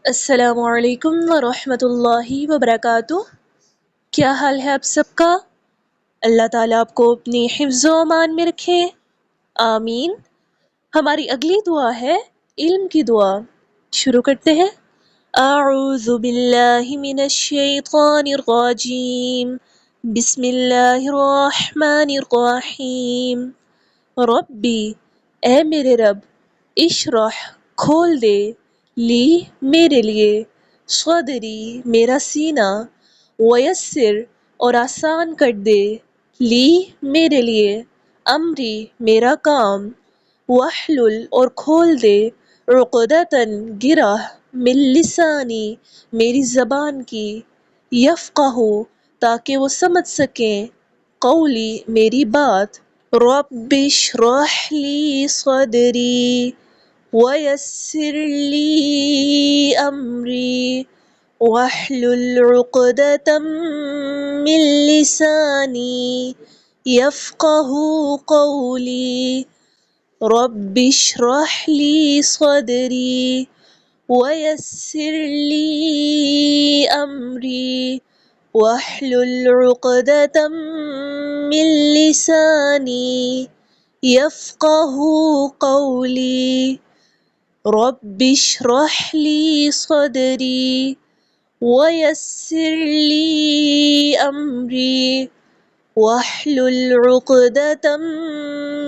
السلام علیکم ورحمۃ اللہ وبرکاتہ۔ کیا حال ہے آپ سب کا؟ اللہ تعالیٰ آپ کو اپنی حفظ و امان میں رکھے، آمین۔ ہماری اگلی دعا ہے علم کی دعا۔ شروع کرتے ہیں۔ اعوذ باللہ من الشیطان الرجیم، بسم اللہ الرحمن الرحیم۔ ربی، اے میرے رب، اشرح، کھول دے، لی، میرے لیے، صدری، میرا سینہ، ویسر، اور آسان کر دے، لی، میرے لیے، امری، میرا کام، واحلل، اور کھول دے، عقدۃً، گرہ، من لسانی، میری زبان کی، یفقہوا، تاکہ وہ سمجھ سکیں، قولی، میری بات، رب اشرح لی صدری ویسر لی امری واحلل عقدۃ من لسانی یفقہوا قولی رب اشرح لی صدری ویسر لی امری واحلل عقدۃ من لسانی یفقہوا قولی رب اشرح لی صدری ویسر لی امری واحلل عقدۃ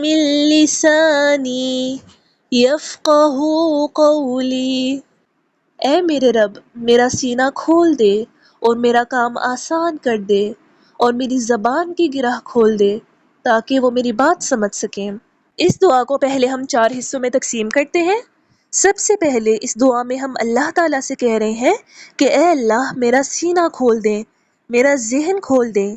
من لسانی یفقہوا قولی۔ اے میرے رب، میرا سینہ کھول دے اور میرا کام آسان کر دے، اور میری زبان کی گرہ کھول دے تاکہ وہ میری بات سمجھ سکیں۔ اس دعا کو پہلے ہم 4 حصوں میں تقسیم کرتے ہیں۔ سب سے پہلے اس دعا میں ہم اللہ تعالیٰ سے کہہ رہے ہیں کہ اے اللہ، میرا سینہ کھول دیں، میرا ذہن کھول دیں۔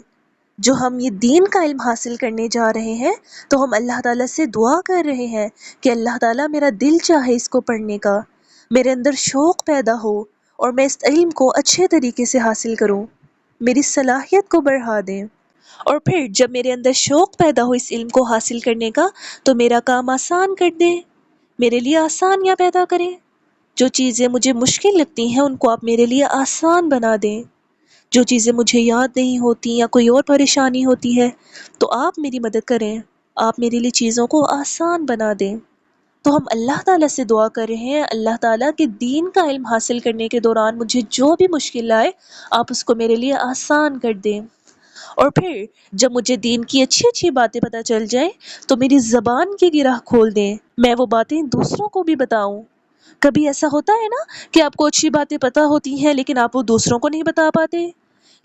جو ہم یہ دین کا علم حاصل کرنے جا رہے ہیں تو ہم اللہ تعالیٰ سے دعا کر رہے ہیں کہ اللہ تعالیٰ، میرا دل چاہے اس کو پڑھنے کا، میرے اندر شوق پیدا ہو اور میں اس علم کو اچھے طریقے سے حاصل کروں، میری صلاحیت کو بڑھا دیں۔ اور پھر جب میرے اندر شوق پیدا ہو اس علم کو حاصل کرنے کا تو میرا کام آسان کر دیں، میرے لیے آسانیاں پیدا کریں۔ جو چیزیں مجھے مشکل لگتی ہیں ان کو آپ میرے لیے آسان بنا دیں۔ جو چیزیں مجھے یاد نہیں ہوتی یا کوئی اور پریشانی ہوتی ہے تو آپ میری مدد کریں، آپ میرے لیے چیزوں کو آسان بنا دیں۔ تو ہم اللہ تعالیٰ سے دعا کر رہے ہیں، اللہ تعالیٰ کے دین کا علم حاصل کرنے کے دوران مجھے جو بھی مشکل آئے آپ اس کو میرے لیے آسان کر دیں۔ اور پھر جب مجھے دین کی اچھی اچھی باتیں پتہ چل جائیں تو میری زبان کی گرہ کھول دیں، میں وہ باتیں دوسروں کو بھی بتاؤں۔ کبھی ایسا ہوتا ہے نا کہ آپ کو اچھی باتیں پتہ ہوتی ہیں لیکن آپ وہ دوسروں کو نہیں بتا پاتے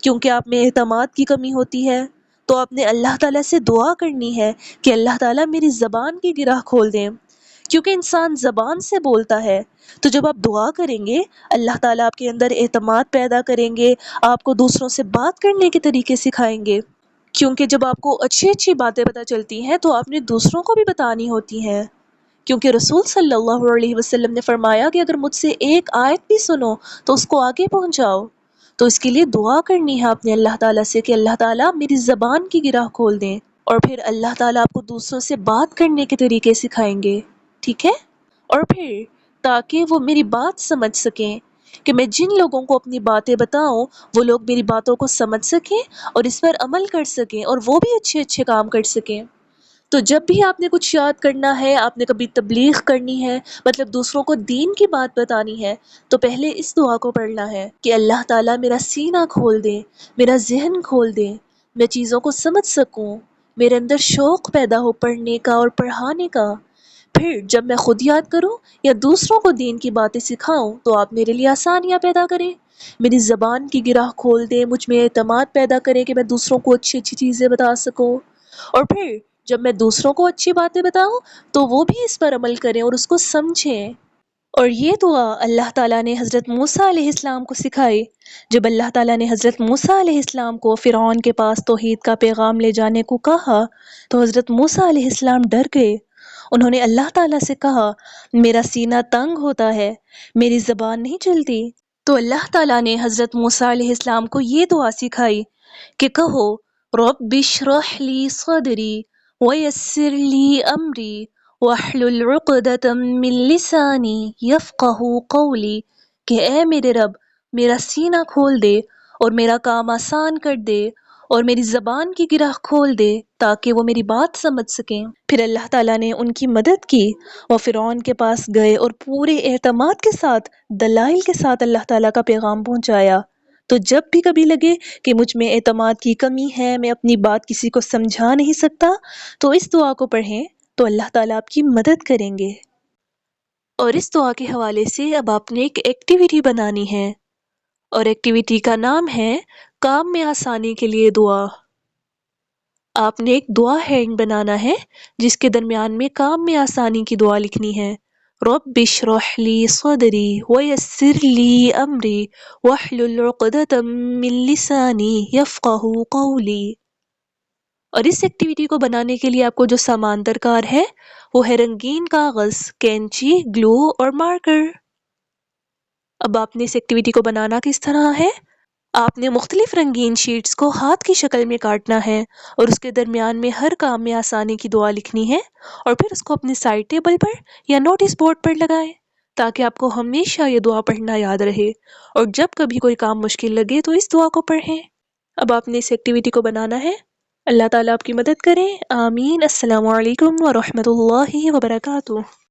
کیونکہ آپ میں اعتماد کی کمی ہوتی ہے۔ تو آپ نے اللہ تعالیٰ سے دعا کرنی ہے کہ اللہ تعالیٰ میری زبان کی گرہ کھول دیں، کیونکہ انسان زبان سے بولتا ہے۔ تو جب آپ دعا کریں گے اللہ تعالیٰ آپ کے اندر اعتماد پیدا کریں گے، آپ کو دوسروں سے بات کرنے کے طریقے سکھائیں گے، کیونکہ جب آپ کو اچھی اچھی باتیں پتہ چلتی ہیں تو آپ نے دوسروں کو بھی بتانی ہوتی ہیں، کیونکہ رسول صلی اللہ علیہ وسلم نے فرمایا کہ اگر مجھ سے ایک آیت بھی سنو تو اس کو آگے پہنچاؤ۔ تو اس کے لیے دعا کرنی ہے آپ نے اللہ تعالیٰ سے کہ اللہ تعالیٰ میری زبان کی گرہ کھول دیں، اور پھر اللہ تعالیٰ آپ کو دوسروں سے بات کرنے کے طریقے سکھائیں گے، ٹھیک ہے؟ اور پھر تاکہ وہ میری بات سمجھ سکیں، کہ میں جن لوگوں کو اپنی باتیں بتاؤں وہ لوگ میری باتوں کو سمجھ سکیں اور اس پر عمل کر سکیں اور وہ بھی اچھے اچھے کام کر سکیں۔ تو جب بھی آپ نے کچھ یاد کرنا ہے، آپ نے کبھی تبلیغ کرنی ہے، مطلب دوسروں کو دین کی بات بتانی ہے، تو پہلے اس دعا کو پڑھنا ہے کہ اللہ تعالیٰ میرا سینہ کھول دے، میرا ذہن کھول دے، میں چیزوں کو سمجھ سکوں، میرے اندر شوق پیدا ہو پڑھنے کا اور پڑھانے کا۔ پھر جب میں خود یاد کروں یا دوسروں کو دین کی باتیں سکھاؤں تو آپ میرے لیے آسانیاں پیدا کریں، میری زبان کی گرہ کھول دیں، مجھ میں اعتماد پیدا کریں کہ میں دوسروں کو اچھی اچھی چیزیں بتا سکوں۔ اور پھر جب میں دوسروں کو اچھی باتیں بتاؤں تو وہ بھی اس پر عمل کریں اور اس کو سمجھیں۔ اور یہ دعا اللہ تعالیٰ نے حضرت موسیٰ علیہ السلام کو سکھائی۔ جب اللہ تعالیٰ نے حضرت موسیٰ علیہ السلام کو فرعون کے پاس توحید کا پیغام لے جانے کو کہا تو حضرت موسیٰ علیہ السلام ڈر گئے۔ انہوں نے اللہ تعالیٰ سے کہا، میرا سینہ تنگ ہوتا ہے، میری زبان نہیں چلتی۔ تو اللہ تعالیٰ نے حضرت موسیٰ علیہ السلام کو یہ دعا سکھائی کہ کہو، رب اشرح لی صدری ویسر لی امری واحلل عقدۃ من لسانی یفقہوا قولی، کہ اے میرے رب میرا سینہ کھول دے اور میرا کام آسان کر دے اور میری زبان کی گرہ کھول دے تاکہ وہ میری بات سمجھ سکیں۔ پھر اللہ تعالیٰ نے ان کی مدد کی، وہ فرعون کے پاس گئے اور پورے اعتماد کے ساتھ دلائل کے ساتھ اللہ تعالیٰ کا پیغام پہنچایا۔ تو جب بھی کبھی لگے کہ مجھ میں اعتماد کی کمی ہے، میں اپنی بات کسی کو سمجھا نہیں سکتا، تو اس دعا کو پڑھیں تو اللہ تعالیٰ آپ کی مدد کریں گے۔ اور اس دعا کے حوالے سے اب آپ نے ایک ایکٹیویٹی بنانی ہے، اور ایکٹیویٹی کا نام ہے کام میں آسانی کے لیے دعا۔ آپ نے ایک دعا ہینگ بنانا ہے جس کے درمیان میں کام میں آسانی کی دعا لکھنی ہے۔ رب اشرح لی صدری ویسر لی امری واحلل عقدۃ من لسانی یفقہوا قولی۔ اور اس ایکٹیویٹی کو بنانے کے لیے آپ کو جو سامان درکار ہے وہ ہے رنگین کاغذ، کینچی، گلو اور مارکر۔ اب آپ نے اس ایکٹیویٹی کو بنانا کس طرح ہے؟ آپ نے مختلف رنگین شیٹس کو ہاتھ کی شکل میں کاٹنا ہے اور اس کے درمیان میں ہر کام میں آسانی کی دعا لکھنی ہے، اور پھر اس کو اپنے سائڈ ٹیبل پر یا نوٹس بورڈ پر لگائیں تاکہ آپ کو ہمیشہ یہ دعا پڑھنا یاد رہے، اور جب کبھی کوئی کام مشکل لگے تو اس دعا کو پڑھیں۔ اب آپ نے اس ایکٹیویٹی کو بنانا ہے۔ اللہ تعالیٰ آپ کی مدد کریں، آمین۔ السلام علیکم ورحمۃ اللہ وبرکاتہ۔